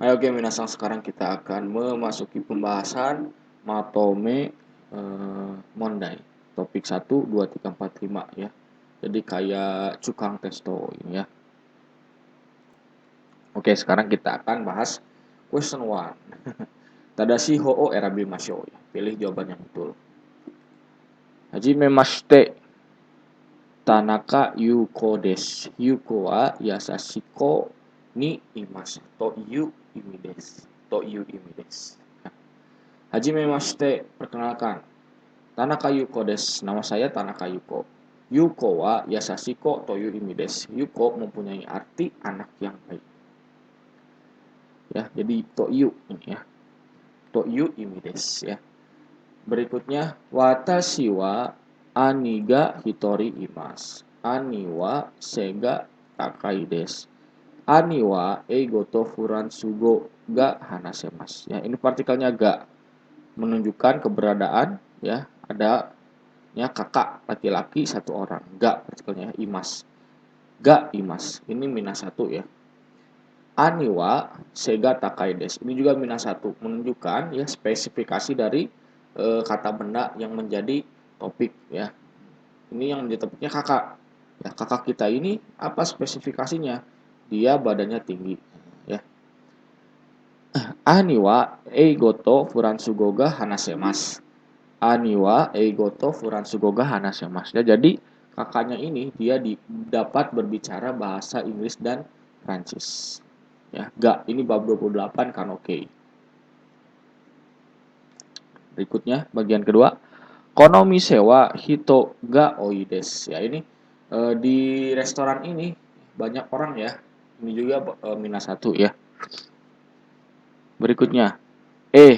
Oke, minasan, sekarang kita akan memasuki pembahasan Matome Mondai. Topik 1, 2, 3, 4, 5 ya. Jadi kayak cukang testo ini ya. Oke, sekarang kita akan bahas question 1. Tadashi hoo erabi masyo ya. Pilih jawaban yang betul. Hajime mashite. Tanaka Yuko desu. Yuko wa yasashiko ni imasu. To yu imi desu. To yu imi desu. Hajime mashite, perkenalkan. Tanaka Yuko desu. Nama saya Tanaka Yuko. Yuko wa yasashiko to yu imi desu. Yuko mempunyai arti anak yang baik. Ya, jadi to yu ini ya. To yu imi desu ya. Berikutnya, watashi wa ani ga hitori imasu. Ani wa sega takai desu. Ani wa eigo to furansugo ga hanasemasu. Ya, ini partikelnya ga, menunjukkan keberadaan ya, ada ya kakak laki-laki satu orang. Ga partikelnya imas. Ga imas. Ini minus 1 ya. Ani wa sega takai desu. Ini juga minus 1, menunjukkan ya spesifikasi dari kata benda yang menjadi topik ya. Ini yang menjadi topiknya kakak. Ya, kakak kita ini apa spesifikasinya? Dia badannya tinggi ya. Ani wa eigoto furansugo ga hanasemasu. Ani wa eigoto furansugo ga hanasemasu. Ya, jadi kakaknya ini dia dapat berbicara bahasa Inggris dan Prancis. Ya, ga ini bab 28 kan oke. Berikutnya bagian kedua. Kono mise wa hito ga oi desu. Ya, ini di restoran ini banyak orang ya. Ini juga minus 1 ya. Berikutnya.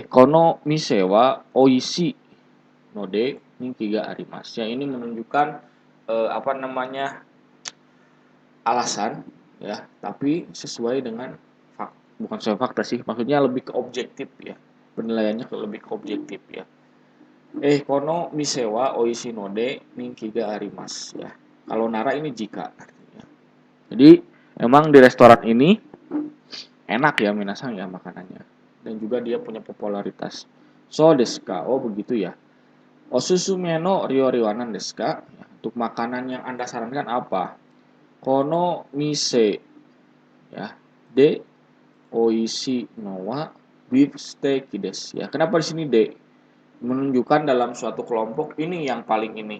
Kono mise wa oishi node ninki ga arimasu. Ya, ini menunjukkan apa namanya? Alasan ya, tapi sesuai dengan bukan sesuai fakta sih, maksudnya lebih ke objektif ya. Penilaiannya lebih ke objektif ya. Kono mise wa oishi node ninki ga arimasu ya. Kalau nara ini jika artinya. Jadi emang di restoran ini enak ya minasan ya makanannya, dan juga dia punya popularitas. So desu ka, oh begitu ya. Osusume no ryoriwanan desu ka? Ya, untuk makanan yang Anda sarankan apa? Kono mise ya de oishi no wa beef steak desu ya. Kenapa di sini de? Menunjukkan dalam suatu kelompok ini yang paling ini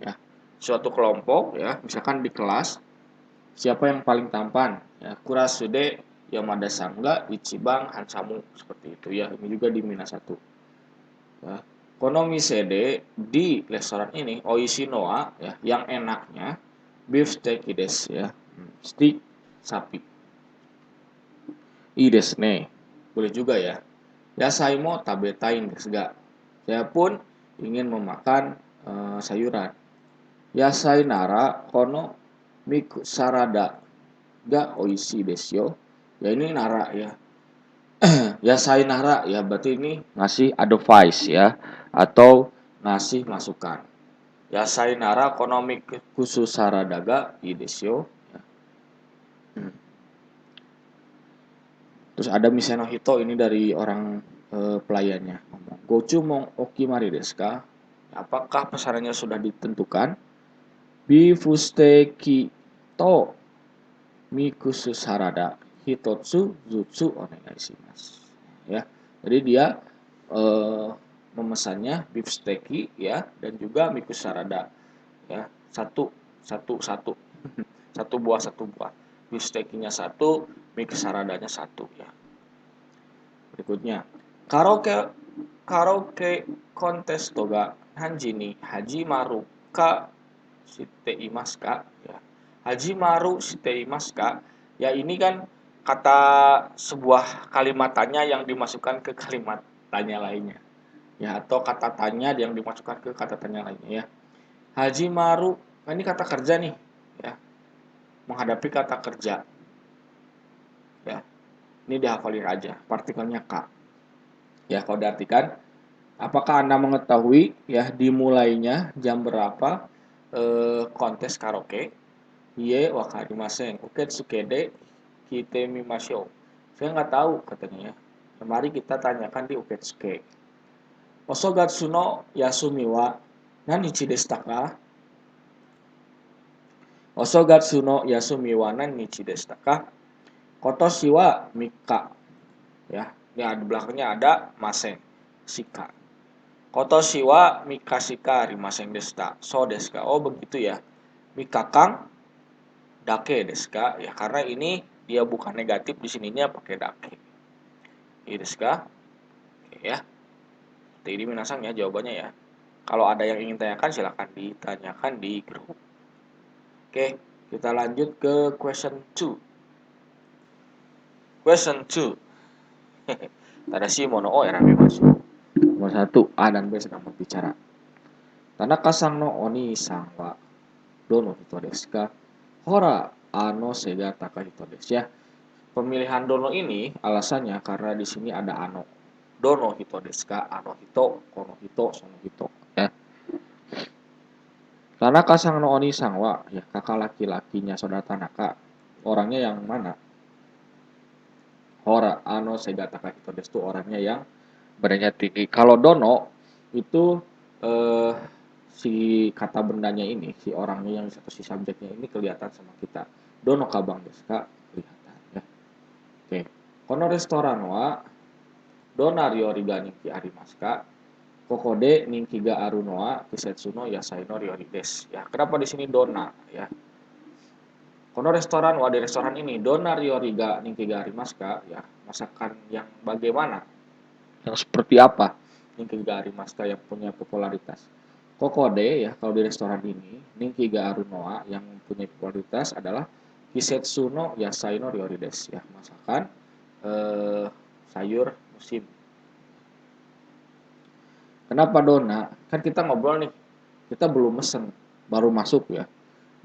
ya. Suatu kelompok ya, misalkan di kelas siapa yang paling tampan ya, kurasude yamada sangga ichiban hansamu, seperti itu ya. Ini juga di minus 1 ya. Kono mise de, di restoran ini, oishi no wa ya, yang enaknya beef steak desu ya. Steak sapi. I desu ne. Boleh juga ya. Yasai mo tabetai desu ga. Saya pun ingin memakan sayuran. Yasai nara kono miku sarada ga oishi desu yo. Ya, ini nara ya. Yasai nara ya, berarti ini ngasih advice ya, atau ngasih masukan. Yasai nara kono miku sarada ga ii desu yo. Terus ada Miseno Hito, ini dari orang pelayannya ngomong, Gochu mong okimari desu ka? Apakah pesanannya sudah ditentukan? Bifu steak to mikusu sarada hitotsu jutsu onegai shimasu. Ya, jadi dia memesannya beef steak ya, dan juga mikus sarada ya, satu satu buah. Beef steak-nya 1, mikus saradanya 1 ya. Berikutnya, karaoke kontesto ga hanji ni hajimaru ka shite imasu ka? Ya. Hajimaru shite imasu ka? Ya, ini kan kata sebuah kalimat tanya yang dimasukkan ke kalimat tanya lainnya. Ya, atau kata tanya yang dimasukkan ke kata tanya lainnya ya. Hajimaru, nah ini kata kerja nih ya. Menghadapi kata kerja. Ya. Ini dihafalin aja, partikelnya ka. Ya, kalau diartikan, apakah Anda mengetahui ya dimulainya jam berapa kontes karaoke? Ie wakarimasen. Uketsuke de hite mimashou. Saya nggak tahu katanya ya. Mari kita tanyakan di Uketsuke. Osogatsu no yasumi wa nanichi desu ka? Osogatsu no yasumi wa nanichi desu ka? Kotoshi wa mika. Ya, ini di belakangnya ada masen shika. Kotoshi wa mika shika arimasen desu ka? So desu ka? Oh begitu ya. Mika kang dake desu ka? Ya karena ini dia bukan negatif di sininya pakai dake. Iya desu ka? Oke ya. Jadi minasang ya jawabannya ya. Kalau ada yang ingin tanyakan silahkan ditanyakan di grup. Oke, kita lanjut ke question 2. Question 2. Tadashi mono o erabimasu. Nomor 1, A dan B sedang berbicara. Tanaka-san no oni-san wa dono hito desu ka? Hora ano sega takahito desu ya. Pemilihan dono ini alasannya karena di sini ada ano. Dono hito desu ka? Ano hito, kono hito, sono hito. Ya. Tanaka-san no oni-san wa ya kakak laki-lakinya saudara Tanaka. Orangnya yang mana? Hora ano sega takahito desu itu orangnya yang badannya tinggi. Kalau dono itu si kata bendanya ini, si orangnya yang atau si subjeknya ini kelihatan sama kita. Dono kabang desu ka? Kelihatan ya. Oke. Kono restoran wa dona ryori ga ninki arimasu ka? Koko de ninki ga aru no wa kisetsu no yasai no ryori desu. Ya, kenapa di sini dona ya? Kono restoran wa di restoran ini dona ryori ga ninki ga arimasu ka? Ya, masakan yang bagaimana? Yang seperti apa? Ninki ga arimasu ka yang punya popularitas. Kokode ya kalau di restoran ini Ninki ga aru no wa yang mempunyai popularitas adalah Kisetsu no yasai no ryori desu ya masakan sayur musim. Kenapa dona? Kan kita ngobrol nih, kita belum mesen, baru masuk ya,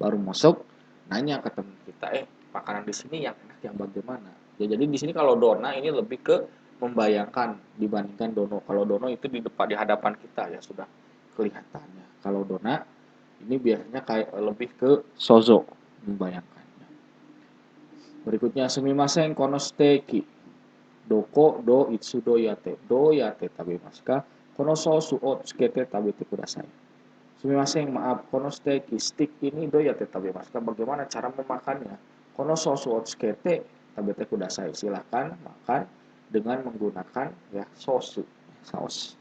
baru masuk nanya ke teman kita, makanan di sini yang enak yang bagaimana? Ya, jadi di sini kalau dona ini lebih ke membayangkan dibandingkan dono. Kalau dono itu di depan di hadapan kita ya sudah kelihatannya. Kalau dona ini biasanya kayak lebih ke sozo membayangkannya. Berikutnya sumimasen kono steki doko do itsu do yate tabemasu ka kono sosu o tsukete tabete kudasai. Sumimasen maaf kono steki stick ini do yate tabemasu ka bagaimana cara memakannya? Kono sosu o tsukete tabete kudasai. Silakan makan dengan menggunakan ya sosu saus.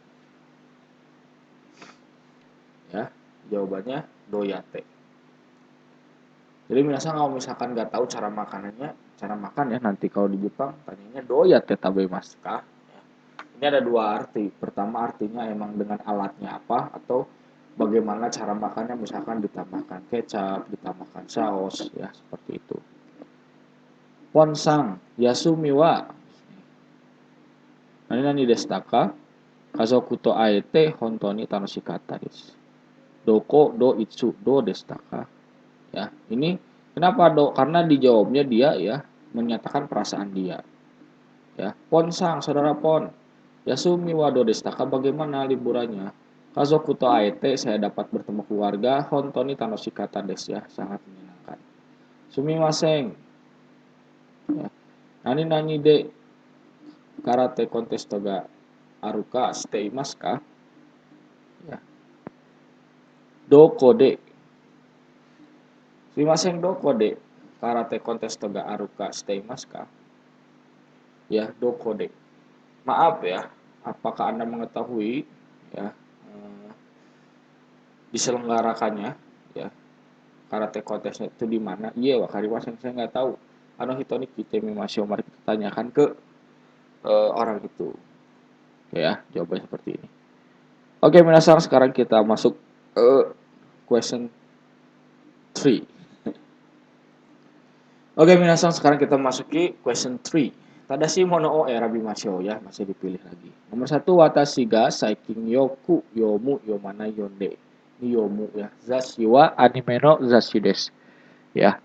Ya, jawabannya doyate. Jadi kalau misalkan nggak tahu cara makanannya, cara makan ya nanti kalau di Jepang tanyanya doyate tabemasu ka? Ya. Ini ada dua arti. Pertama artinya emang dengan alatnya apa atau bagaimana cara makannya misalkan ditambahkan kecap, ditambahkan saus ya seperti itu. Ponsang yasumi wa nani desu ka? Kazoku to aete hontoni tanoshikatta desu. Doko do itsu do desu ka? Ya, ini kenapa do? Karena dijawabnya dia ya menyatakan perasaan dia. Ya, Ponsang, saudara Pon. Yasumi wa do desu ka? Bagaimana liburannya? Kazoku to aete saya dapat bertemu keluarga. Hontoni tanoshikatta desu ya, sangat menyenangkan. Sumimasen. Ya. Nani de karate kontesto ga aruka shiteimasu ka? Ya. Doko de Sumimasen doko de karate kontesto ga aruka shiteimasu ka? Ya, doko de. Maaf ya, apakah Anda mengetahui ya diselenggarakannya ya karate kontesnya itu di mana? Iya, wakarimasen saya nggak tahu. Ano hitoni kita masih mari kita tanyakan ke orang itu. Ya, jawabannya seperti ini. Oke, minasan sekarang kita masuk question 3. Oke, minasan sekarang kita masuki question 3. Tadashi mono o erabimasho ya, masih dipilih lagi. Nomor 1, watashi ga saikin yoku yomu yomana yonde. Ini yomu ya. Zashi wa anime no zashi desu. Ya.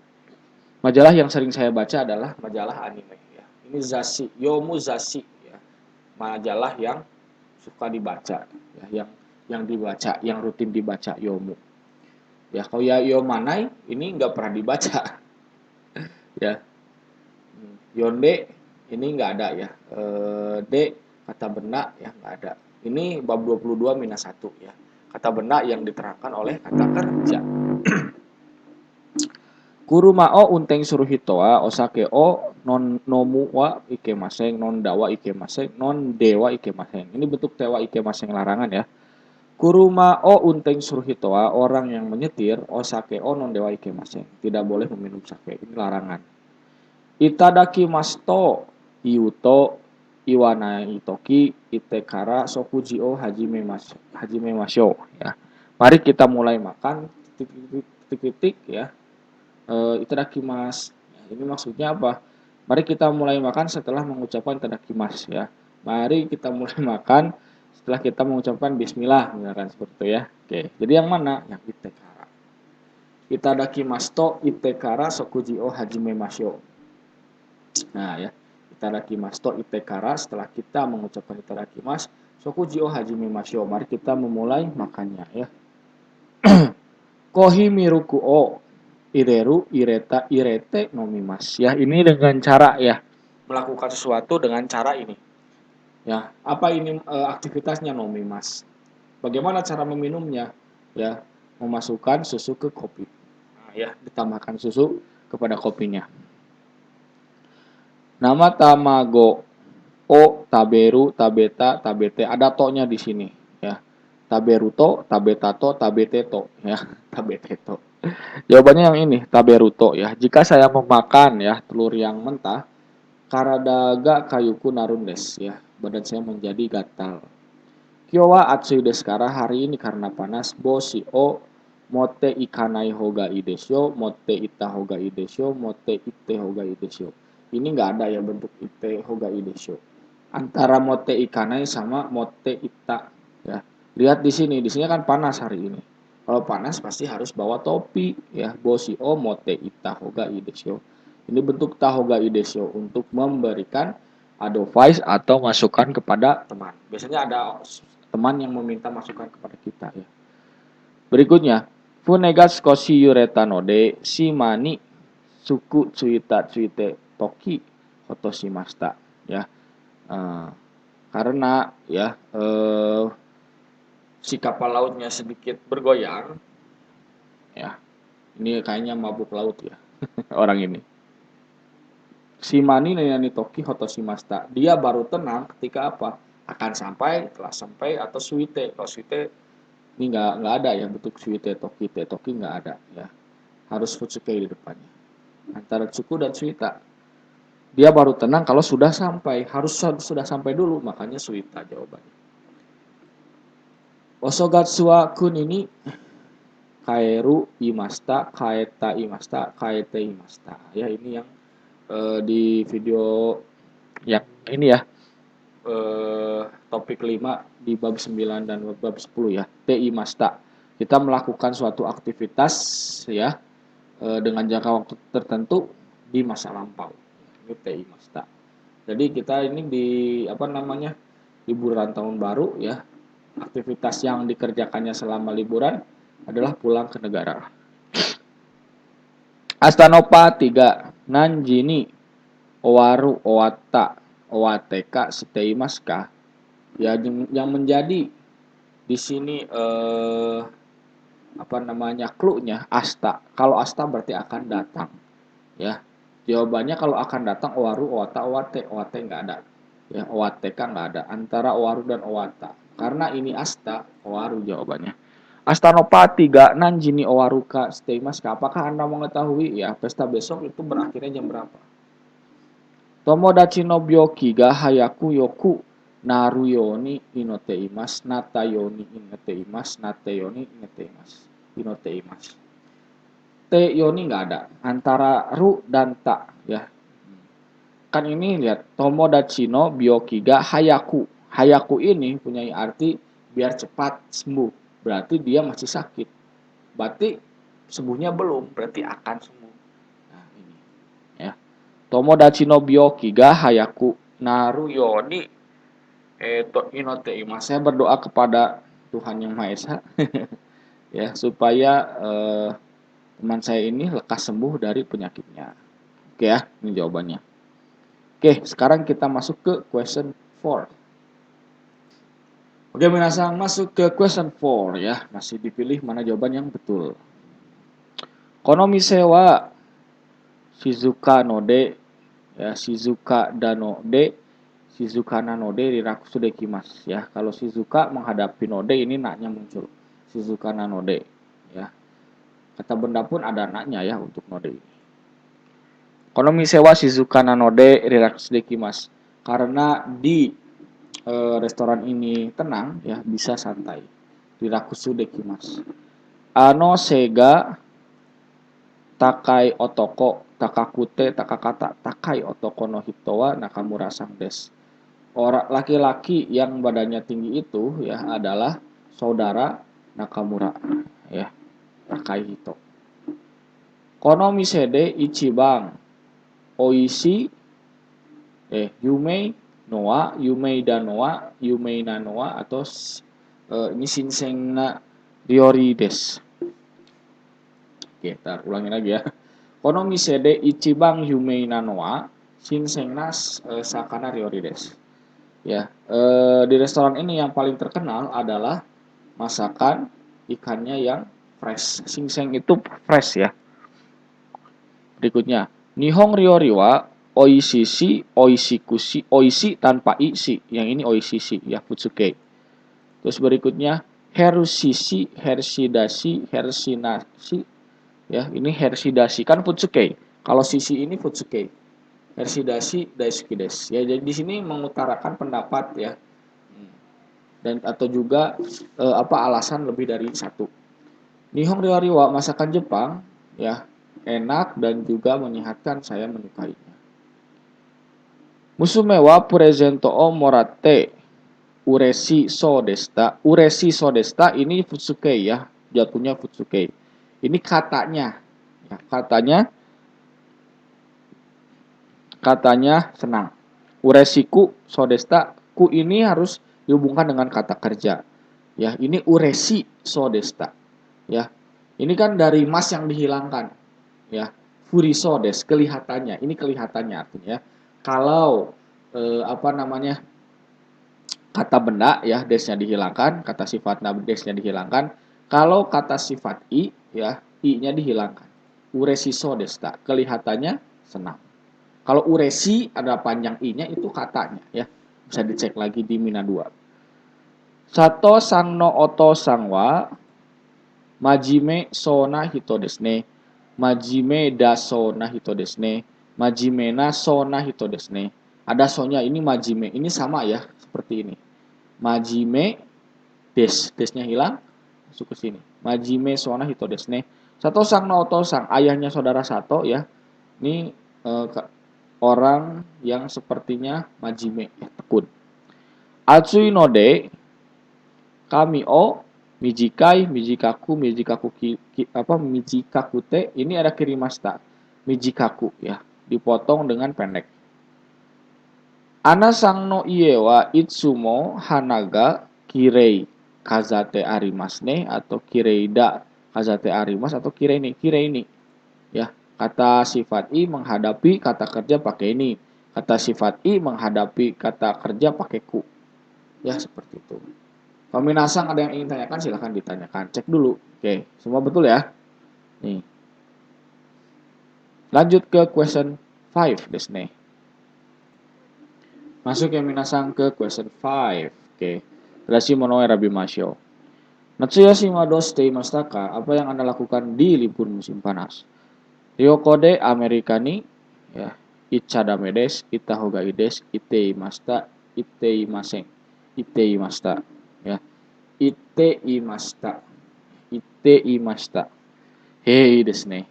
Majalah yang sering saya baca adalah majalah anime ya. Ini zashi, yomu zashi ya. Majalah yang suka dibaca ya, yang dibaca, yang rutin dibaca yomu. Ya, kalau ya yomanai ini nggak pernah dibaca. Ya. Yonde ini nggak ada ya. D, kata benda ya nggak ada. Ini bab 22 minus 1 ya. Kata benda yang diterangkan oleh kata kerja. Kuruma o unteng suruhitoa osake o non nomu wa ikemaseng non dawa ikemaseng non dewa ikemaseng. Ini bentuk tewa ikemaseng larangan ya. Kuruma o unteng suruhitoa orang yang menyetir osake o non dewa ikemaseng. Tidak boleh meminum sake. Ini larangan. Itadaki masto iuto iwana itoki itekara sokuji o hajime masyo ya. Mari kita mulai makan titik-titik ya. Itadakimasu. Ini maksudnya apa? Mari kita mulai makan setelah mengucapkan itadakimasu ya. Mari kita mulai makan setelah kita mengucapkan bismillah, misalkan seperti itu ya. Oke, jadi yang mana? Yang itekara. Itadakimasu to itekara sokuji o hajime masyo. Nah ya, itadakimasu to itekara, setelah kita mengucapkan itadakimasu sokuji o hajime masyo. Mari kita memulai makannya ya. Kohi miruku o ireru ireta irete nomimas ya, ini dengan cara ya melakukan sesuatu dengan cara ini ya. Apa ini aktivitasnya? Nomimas. Bagaimana cara meminumnya ya? Memasukkan susu ke kopi. Nah, ya, ditambahkan susu kepada kopinya. Nama tamago o taberu tabeta tabete, ada to-nya di sini ya. Taberuto tabetato tabeteto ya. Tabeteto. Jawabannya yang ini, taberuto ya. Jika saya memakan ya telur yang mentah, karadaga kayuku narundes ya. Badan saya menjadi gatal. Kyowa atsui desu kara, hari ini karena panas. Boshi o mote ikanai hoga ii desyo, mote ita hoga ii desyo, mote ite hoga ii desyo. Ini nggak ada ya bentuk ite hoga ii desyo. Antara mote ikanai sama mote ita ya. Lihat di sini kan panas hari ini. Kalau panas pasti harus bawa topi ya. Boshi o mote ita hoga ii desyo. Ini bentuk tahoga ii desyo untuk memberikan advice atau masukan kepada teman. Biasanya ada teman yang meminta masukan kepada kita ya. Berikutnya, funegas koshi yureta node shimani suku tsuita tsuite toki hotoshimashita ya. Karena ya si kapal lautnya sedikit bergoyang ya. Ini kayaknya mabuk laut ya orang ini. Shimani nani toki hotoshimashita. Dia baru tenang ketika apa? Akan sampai, telah sampai, atau suite. Kalau suite ini nggak ada ya bentuk suite toki, toki nggak ada ya. Harus futsuke di depannya. Antara tsuku dan suita. Dia baru tenang kalau sudah sampai. Harus sudah sampai dulu, makanya suita jawabannya. Osogatsu wa kun ini kaeru imasta, kaeta imasta, kaete imasta. Ya, ini yang di video yang ini ya. Topik 5 di bab 9 dan bab 10 ya. Ti masta. Kita melakukan suatu aktivitas ya dengan jangka waktu tertentu di masa lampau. Ini ti masta. Jadi kita ini di apa namanya? Liburan tahun baru ya. Aktivitas yang dikerjakannya selama liburan adalah pulang ke negara. Astanopa 3 Nanjini Owaru Owata Owateka Seteimaska ya, yang menjadi di sini apa namanya clue-nya asta. Kalau asta berarti akan datang ya. Jawabannya kalau akan datang owaru owata owate. Owate nggak ada ya, owateka nggak ada. Antara owaru dan owata, karena ini asta, owaru jawabannya. Astanopati ga nanjini owaruka steimaska. Apakah Anda mengetahui ya pesta besok itu berakhirnya jam berapa? Tomodachi no byoki ga hayaku yoku naruyoni inoteimasu, natayoni inoteimasu, nateyoni inoteimasu. Te yoni nggak ada, antara ru dan ta ya. Kan ini lihat Tomodachi no byoki ga hayaku. Hayaku ini punya arti biar cepat sembuh. Berarti dia masih sakit. Berarti sembuhnya belum, berarti akan sembuh. Nah, ini ya. Tomodachi no byoki ga hayaku naruyoni inoteimasu. Saya berdoa kepada Tuhan Yang Maha Esa ya supaya teman saya ini lekas sembuh dari penyakitnya. Oke ya, ini jawabannya. Oke, sekarang kita masuk ke question 4. Oke, minasang masuk ke question 4 ya. Masih dipilih mana jawaban yang betul. Kono mise wa Shizuka no de ya, Shizuka dano de Shizuka nanode rirakusu dekimasu ya. Kalau Shizuka menghadapi node ini naknya muncul. Shizuka nanode ya. Kata benda pun ada naknya ya untuk node ini. Kono misewa Shizuka nanode rirakusu dekimasu. Karena di restoran ini tenang ya, bisa santai. Rirakusu dekimasu. Ano sega takai otoko takakute takakata takai otoko no hito wa Nakamura sang desu. Orang laki-laki yang badannya tinggi itu ya adalah saudara Nakamura ya, Takahito. Kono mise de ichiban oishi Yumei Noa, Yumei da Noa, Yumei na Noa atau ini Shinseng na Ryori desu. Oke, ntar ulangin lagi ya. Kono mise de ichiban Yumei na Noa, Shinseng na Sakana Ryori desu. Ya, di restoran ini yang paling terkenal adalah masakan ikannya yang fresh. Shinseng itu fresh ya. Berikutnya, Nihong Ryori wa oishishi, oishikushi, oishi tanpa isi. Yang ini oishishi ya, futsuke. Terus berikutnya, herushishi, hershidashi, hershinashi. Ya, ini hershidashi kan futsuke. Kalau shishi ini futsuke. Hershidasi daisuki desu. Ya, jadi di sini mengutarakan pendapat ya. Dan atau juga alasan lebih dari satu. Nihong Ryori wa masakan Jepang ya, enak dan juga menyehatkan, saya menyukainya. Musume wa presento o moratte ureshi so desta. Ureshi so desta ini futsuke ya, jatuhnya futsuke. Ini katanya ya, katanya senang. Uresiku so desta, ku ini harus dihubungkan dengan kata kerja. Ya, ini uresi so desta. Ya. Ini kan dari mas yang dihilangkan. Ya. Furiso des, kelihatannya. Ini kelihatannya artinya. Kalau kata benda ya desnya dihilangkan, kata sifat desnya dihilangkan. Kalau kata sifat i ya, i-nya dihilangkan. Uresi so desta, kelihatannya senang. Kalau uresi ada panjang i-nya itu katanya ya. Bisa dicek lagi di Mina 2. Sato sang no oto sang wa majime so na hito desu ne. Majime da so na hito desu ne. Majime na so na hito desu ne. Ada sonya ini majime. Ini sama ya seperti ini. Majime desnya hilang, masuk ke sini. Majime so na hito desu ne. Sato sang no oto sang, ayahnya saudara Sato ya. Ini orang yang sepertinya majime ya, tekun. Atsui no de kami o mijikaku te ini ada kirimasta. Mijikaku ya, dipotong dengan pendek. Ana sang no ie wa itsumo hanaga kirei kazate arimasne atau kireida kazate arimas atau kirei ini ya. Kata sifat i menghadapi kata kerja pakai ini. Kata sifat i menghadapi kata kerja pakai ku. Ya, seperti itu. Kalau minasang ada yang ingin tanyakan silahkan ditanyakan. Cek dulu. Oke, semua betul ya? Nih. Lanjut ke question 5 desu ne. Masuk ya minasang ke question 5. Oke. Tadashi mono erabimashou. Natsuyashi wa do shite imashita ka? Apa yang Anda lakukan di libur musim panas? Ryoko de Amerika ni ya. Ichadame desu, ita hogai desu, iteimashita, iteimasen, iteimashita ya. Iteimashita. Hei desu ne.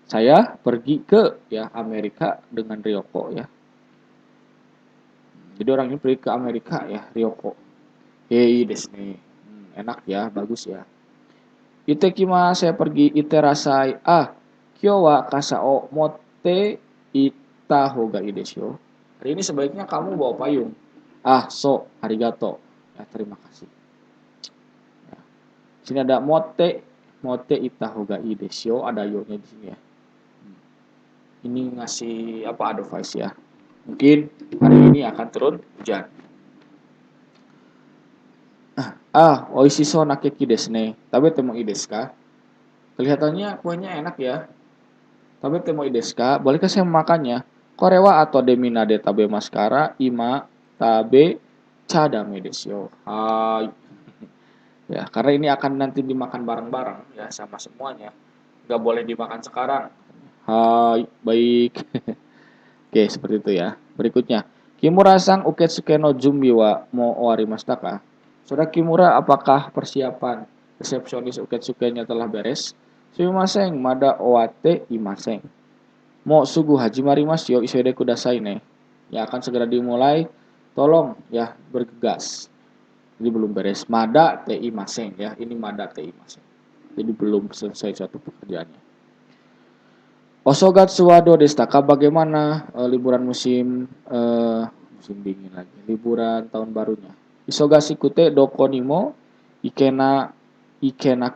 Saya pergi ke ya Amerika dengan Ryoko ya. Jadi orang ini pergi ke Amerika ya, Ryoko. Hei desu ne. Enak ya, bagus ya. Itekima saya pergi, iterasai. Kyo wa kasao motte ita hogai desu. Hari ini sebaiknya kamu bawa payung. Arigato. Ya, terima kasih. Ya. Sini ada motte ita hogai desu, ada yo-nya di sini ya. Ini ngasih advice ya. Mungkin hari ini akan turun hujan. Oishiso nakeki desu ne. Tabe temo ii desu ka? Kelihatannya kuenya enak ya. Tabe temo ii desu ka? Bolehkah saya memakannya? Korewa atau deminade tabe maskara ima tabe chadame desu yo. Hai. Ya, karena ini akan nanti dimakan bareng-bareng ya sama semuanya. Nggak boleh dimakan sekarang. Hai, baik. Oke, seperti itu ya. Berikutnya, Kimura sang uketsuke no junbi wa mo owarimashita ka? Saudara Kimura, apakah persiapan resepsionis uketsuke-nya telah beres? Sumimasen, mada owate imasen. Mo sugu hajimarimasu yo isoide kudasai ne. Ya akan segera dimulai. Tolong ya bergegas. Jadi belum beres. Mada te imasen ya. Ini mada te imasen. Jadi belum selesai suatu pekerjaannya. Osogatsu wa do desu ka? Bagaimana liburan musim dingin lagi. Liburan tahun barunya. Isogashi kute doko ni mo ikena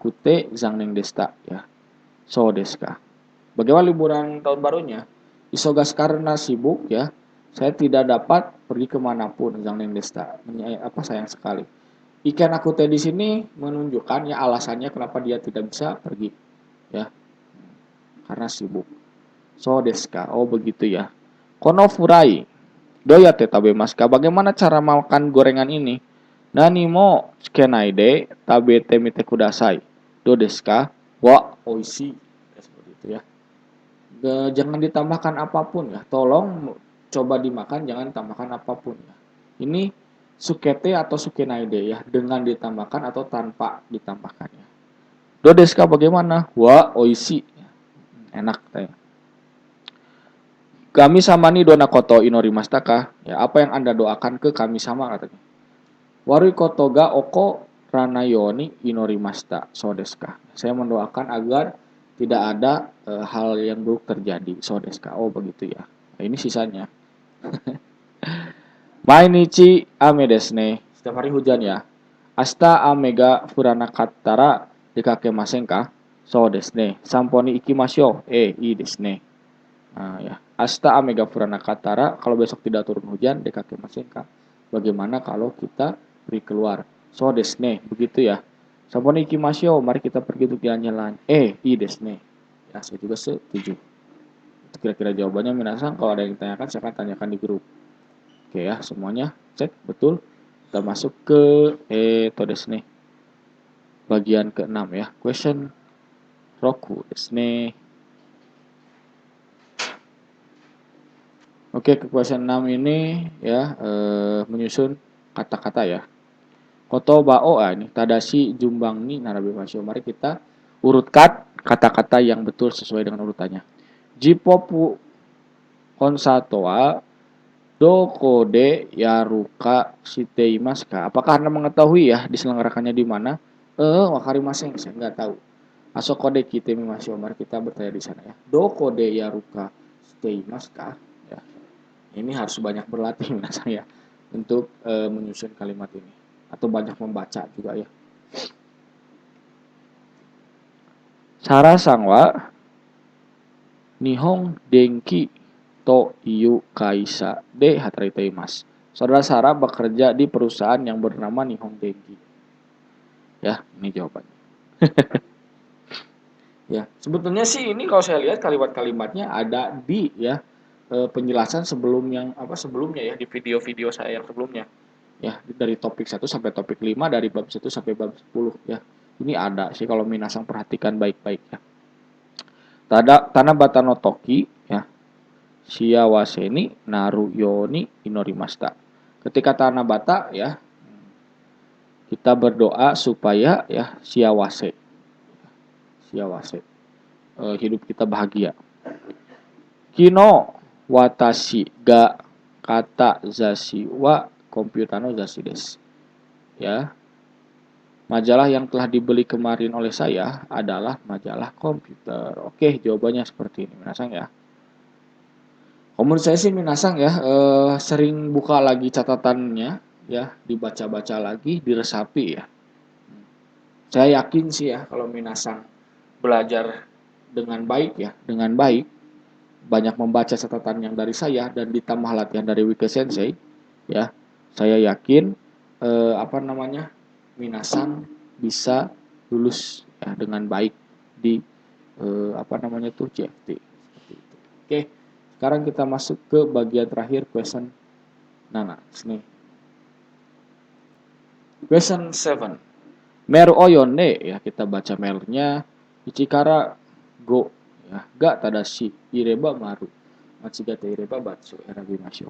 kute zangen desu ya. So desu ka? Bagaimana liburan tahun barunya? Isogas karena sibuk ya. Saya tidak dapat pergi kemanapun. Zangen desu. Apa sayang sekali. Ikena kute di sini menunjukkan ya alasannya kenapa dia tidak bisa pergi ya. Karena sibuk. So desu ka? Oh begitu ya. Kono furai doyate tabemasu ka? Bagaimana cara makan gorengan ini? Nani mo tsukenai de tabete mite kudasai. Do desu ka? Wa oishi. Ya, seperti itu ya. Jangan ditambahkan apapun ya. Tolong coba dimakan, jangan tambahkan apapun ya. Ini sukete atau sukenai de ya, dengan ditambahkan atau tanpa ditambahkan ya. Do desu ka? Bagaimana? Wa oishi. Enak ya. Kami sama nih dona koto inorimashita ka? Ya, apa yang Anda doakan ke kami sama katanya. Warui koto ga oko ranayoni inorimashita. So desu ka? Saya mendoakan agar tidak ada hal yang buruk terjadi. So desu ka? Oh begitu ya. Nah, ini sisanya. Mainichi ame desu ne. Setiap hari hujan ya. Asta ame ga furanakattara dikakemasen ka? So desu ne. Sampo ni ikimashou. Ii desu ne. Nah, ya. Asta ame ga furanakattara, kalau besok tidak turun hujan, dikakemasen ka? Bagaimana kalau kita pergi keluar? So desu ne. Begitu ya. Sampo ni ikimashou. Mari kita pergi untuk jalan-jalan. Ii desu ne. Ya, saya juga setuju. Kira-kira jawabannya minasan. Kalau ada yang ditanyakan, saya akan tanyakan di grup. Oke ya, semuanya cek betul. Kita masuk ke desu ne. Bagian ke-6 ya. Question roku desu ne. Oke, ke question 6 ini ya menyusun kata-kata ya. Koto bao ini tadashi jumbang ni narabe masyo. Mari kita urutkan kata-kata yang betul sesuai dengan urutannya. Jipopu konsato wa doko de yaruka shiteimasu ka? Apakah Anda mengetahui ya diselenggarakannya di mana? Wakarimasen, saya nggak tahu. Asoko de kite mimasyo. Mari kita bertanya di sana ya. Doko de yaruka shiteimasu ka? Ya. Ini harus banyak berlatih saya untuk menyusun kalimat ini atau banyak membaca juga ya. Sarasang wa Nihon Denki to Iu Kaisa de Hataritaimasu. Saudara Sarah bekerja di perusahaan yang bernama Nihon Denki. Ya, ini jawabannya. Ya, sebetulnya sih ini kalau saya lihat kalimat-kalimatnya ada di ya penjelasan sebelumnya ya di video-video saya yang sebelumnya. Ya, dari topik 1 sampai topik 5, dari bab 1 sampai bab 10 ya. Ini ada sih kalau minasang perhatikan baik-baik ya. Tanabata no toki ya. Shiawase ni naru yoni inorimashita. Ketika tanabata ya, kita berdoa supaya ya shiawase. Hidup kita bahagia. Kino watashi ga kata zashi wa komputer no zashi desu. Ya. Majalah yang telah dibeli kemarin oleh saya adalah majalah komputer. Oke, jawabannya seperti ini, Minasang ya. Menurut saya sih Minasang ya, sering buka lagi catatannya, ya, dibaca-baca lagi, diresapi ya. Saya yakin sih ya, kalau Minasang belajar dengan baik ya, dengan baik, banyak membaca catatan yang dari saya dan ditambah latihan dari Wike Sensei, ya, saya yakin minasan bisa lulus ya, dengan baik di CFT. Seperti itu. Oke, sekarang kita masuk ke bagian terakhir question Nana. Nih. Question 7. Meru oyone ya, kita baca mailnya Ichikara go ya, ga tadashi ireba maru. Machigata ireba batsu erabimasho.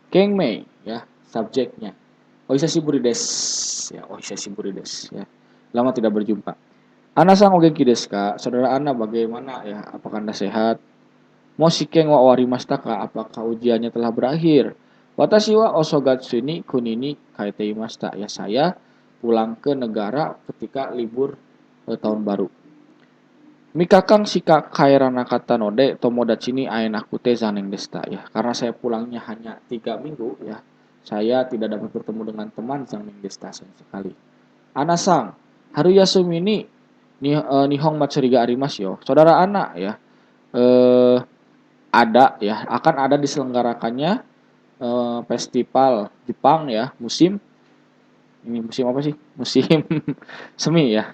Kengmei ya, subjeknya. Ohisashiburi desu ya, ohisashiburi desu ya. Lama tidak berjumpa. Ana-san o genki desu ka? Saudara Ana bagaimana ya? Apakah Anda sehat? Moshiken wa owarimashita ka? Apakah ujiannya telah berakhir? Watashi wa osogatsu ni kunini kaete imashita. Ya, saya pulang ke negara ketika libur tahun baru. Mikakang shika kaeranakata node tomodachi ni aenaku te zanen deshita ya. Karena saya pulangnya hanya 3 minggu ya. Saya tidak dapat bertemu dengan teman zanen deshita sama sekali. Ana-san, haru yasumi ni Nihon Matsuri ga arimasu yo. Saudara Ana ya. Ada ya, akan ada diselenggarakannya festival Jepang ya, musim apa sih? Musim semi ya.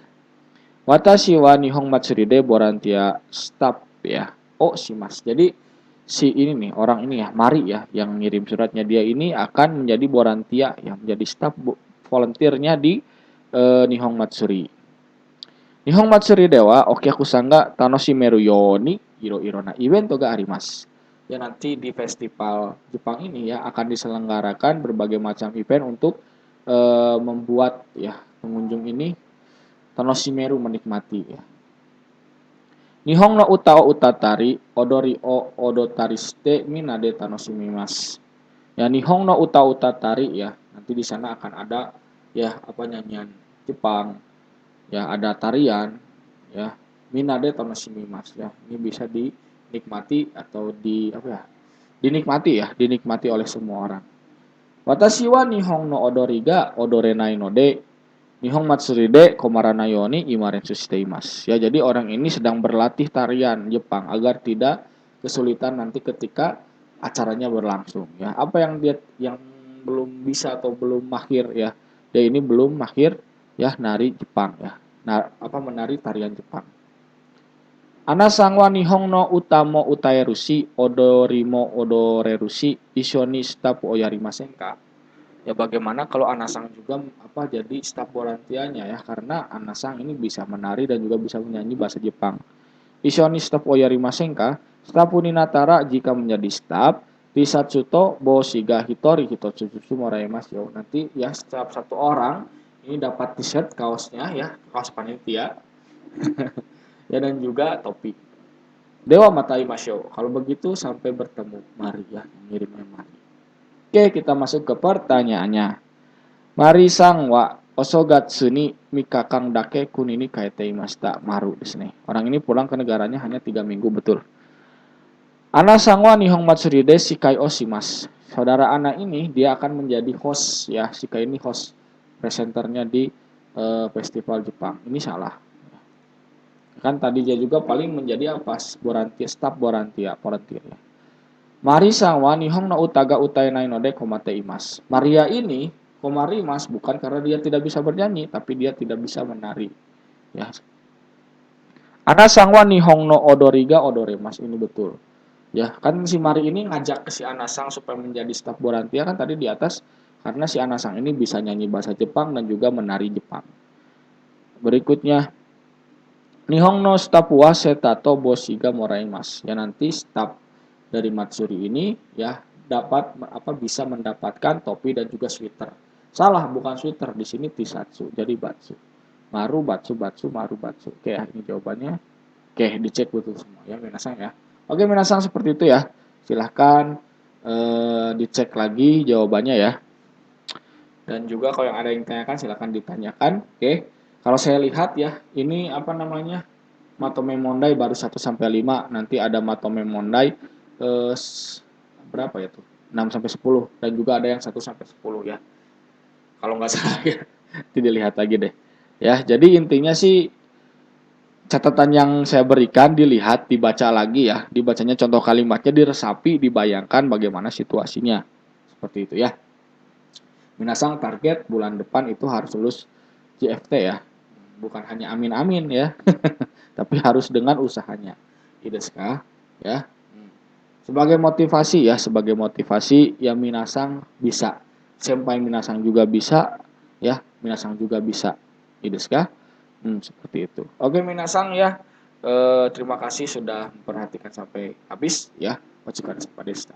Watashi wa Nihon Matsuri de borantia staff ya. Oh, si Mas. Jadi si ini nih, orang ini ya, Mari ya, yang ngirim suratnya, dia ini akan menjadi borantia ya, menjadi staff volunteernya di Nihon Matsuri. Nihon Matsuri dewa Okiakusanga tanoshimeru yo ni iro-iro na evento ga arimasu. Ya, nanti di festival Jepang ini ya akan diselenggarakan berbagai macam event untuk membuat ya pengunjung ini tanoshimeru menikmati ya. Nihon no uta o utatari odori o odotari shite minade tanoshimimasu. Ya, Nihon no uta o utatari ya, nanti di sana akan ada ya nyanyian Jepang, ya ada tarian ya, minade tanoshimimasu ya. Ini bisa dinikmati atau dinikmati oleh semua orang. Watashi wa Nihon no odori ga odorenai node Nihon Matsuri de komarana yoni imaren shiteimasu. Ya, jadi orang ini sedang berlatih tarian Jepang agar tidak kesulitan nanti ketika acaranya berlangsung ya. Apa yang dia belum bisa atau belum mahir ya. Dia ini belum mahir ya nari Jepang ya. Menari tarian Jepang. Ana-san wa Nihon no utamo utaerushi odorimo odorerushi ishoni staff o yarimasen ka? Ya, bagaimana kalau Anasang juga jadi staf volantianya ya, karena Anasang ini bisa menari dan juga bisa menyanyi bahasa Jepang. Ishoni staf oyarimasen ka? Staf Uninatara jika menjadi staf Pisatsuto Boshiga Hitori Hitotsusu moraimasu yo. Nanti ya setiap satu orang ini dapat t-shirt, kaosnya ya, kaos panitia. Ya, dan juga topi. Dewa matai masyo. Kalau begitu sampai bertemu. Mari ya, mengirimnya Mari. Oke, kita masuk ke pertanyaannya. Mari sang wa osogatsu ni mikakang dake kunini kaete imashita maru desu ne. Orang ini pulang ke negaranya hanya 3 minggu, betul. Ana sang wa Nihon Matsuri de shikai o shimasu. Saudara Ana ini dia akan menjadi host ya, shikai ini host presenternya di festival Jepang. Ini salah. Kan tadi dia juga paling menjadi staff volunteer ya. Marisa wa Nihon no utaga utaenai no de komate imasu. Maria ini komarimas bukan karena dia tidak bisa bernyanyi, tapi dia tidak bisa menari. Ya. Ana sangwa Nihon no odoriga odoremas, ini betul. Ya, kan si Mari ini ngajak ke si Anasang supaya menjadi staf volantia kan tadi di atas, karena si Anasang ini bisa nyanyi bahasa Jepang dan juga menari Jepang. Berikutnya, Nihon no staff wa setato boshiga moraimasu. Ya, nanti staf dari Matsuri ini ya bisa mendapatkan topi dan juga sweater. Salah, bukan sweater, di sini tisatsu, jadi batsu. Maru batsu maru batsu. Oke, ini jawabannya. Oke, dicek betul semua ya minasang ya. Oke, minasang seperti itu ya. Silahkan dicek lagi jawabannya ya. Dan juga kalau yang ada yang ditanyakan silahkan ditanyakan. Oke. Kalau saya lihat ya, ini Matome Mondai baru 1 sampai 5, nanti ada Matome Mondai berapa ya tuh? 6 sampai 10 dan juga ada yang 1 sampai 10 ya. Kalau nggak salah ya. Nanti dilihat lagi deh. Ya, jadi intinya sih catatan yang saya berikan dilihat, dibaca lagi ya, dibacanya contoh kalimatnya, diresapi, dibayangkan bagaimana situasinya. Seperti itu ya. Minasang target bulan depan itu harus lulus JFT ya. Bukan hanya amin-amin ya, tapi harus dengan usahanya. Ideska ya. Sebagai motivasi ya, sebagai motivasi ya minasang bisa. Senpai minasang juga bisa ya, minasang juga bisa. Ideska? Seperti itu. Oke minasang ya. Terima kasih sudah memperhatikan sampai habis ya. Wajibkan Desta.